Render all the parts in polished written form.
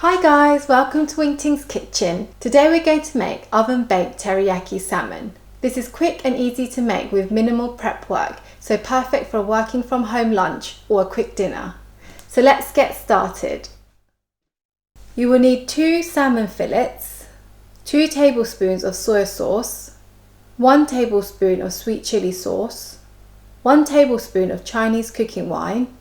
Hi guys, welcome to Wing Ting's Kitchen. Today we're going to make oven baked teriyaki salmon. This is quick and easy to make with minimal prep work, so perfect for a working from home lunch or a quick dinner. So let's get started. You will need 2 salmon fillets, 2 tablespoons of soy sauce, 1 tablespoon of sweet chili sauce, 1 tablespoon of Chinese cooking wine,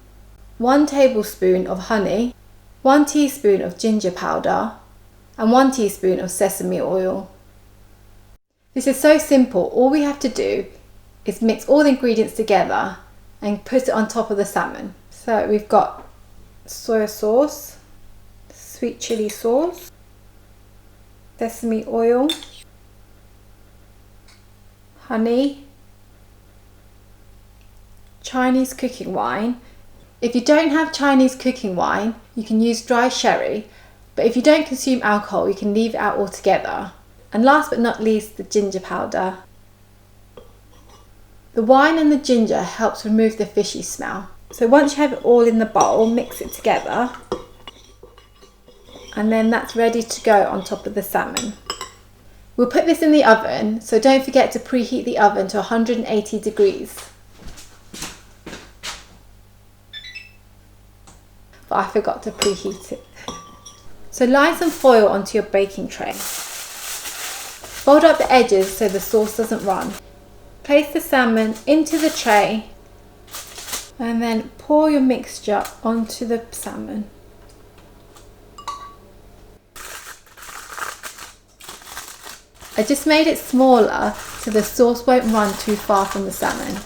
1 tablespoon of honey, 1 teaspoon of ginger powder and 1 teaspoon of sesame oil. This is so simple, all we have to do is mix all the ingredients together and put it on top of the salmon. So we've got soy sauce, sweet chili sauce, sesame oil, honey, Chinese cooking wine. If you don't have Chinese cooking wine, you can use dry sherry, but if you don't consume alcohol, you can leave it out altogether. And last but not least, the ginger powder. The wine and the ginger helps remove the fishy smell. So once you have it all in the bowl, mix it together, and then that's ready to go on top of the salmon. We'll put this in the oven, so don't forget to preheat the oven to 180 degrees. But I forgot to preheat it. So line some foil onto your baking tray. Fold up the edges so the sauce doesn't run. Place the salmon into the tray and then pour your mixture onto the salmon. I just made it smaller so the sauce won't run too far from the salmon.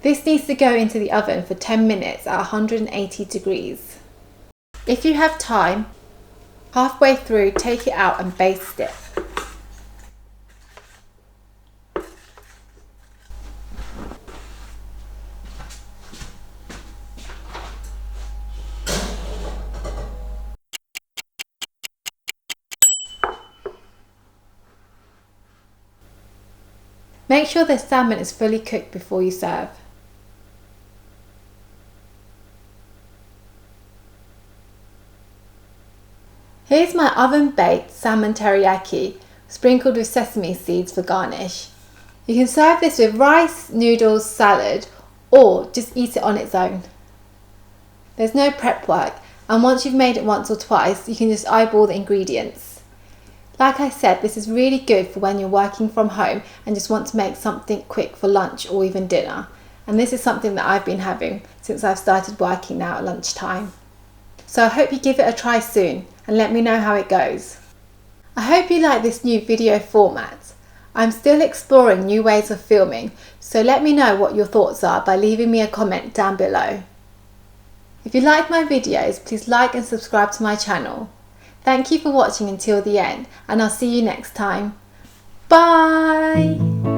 This needs to go into the oven for 10 minutes at 180 degrees. If you have time, halfway through take it out and baste it. Make sure the salmon is fully cooked before you serve. Here's my oven-baked salmon teriyaki, sprinkled with sesame seeds for garnish. You can serve this with rice, noodles, salad, or just eat it on its own. There's no prep work, and once you've made it once or twice, you can just eyeball the ingredients. Like I said, this is really good for when you're working from home and just want to make something quick for lunch or even dinner. And this is something that I've been having since I've started working now at lunchtime. So I hope you give it a try soon and let me know how it goes. I hope you like this new video format. I'm still exploring new ways of filming, so let me know what your thoughts are by leaving me a comment down below. If you like my videos, please like and subscribe to my channel. Thank you for watching until the end, and I'll see you next time. Bye!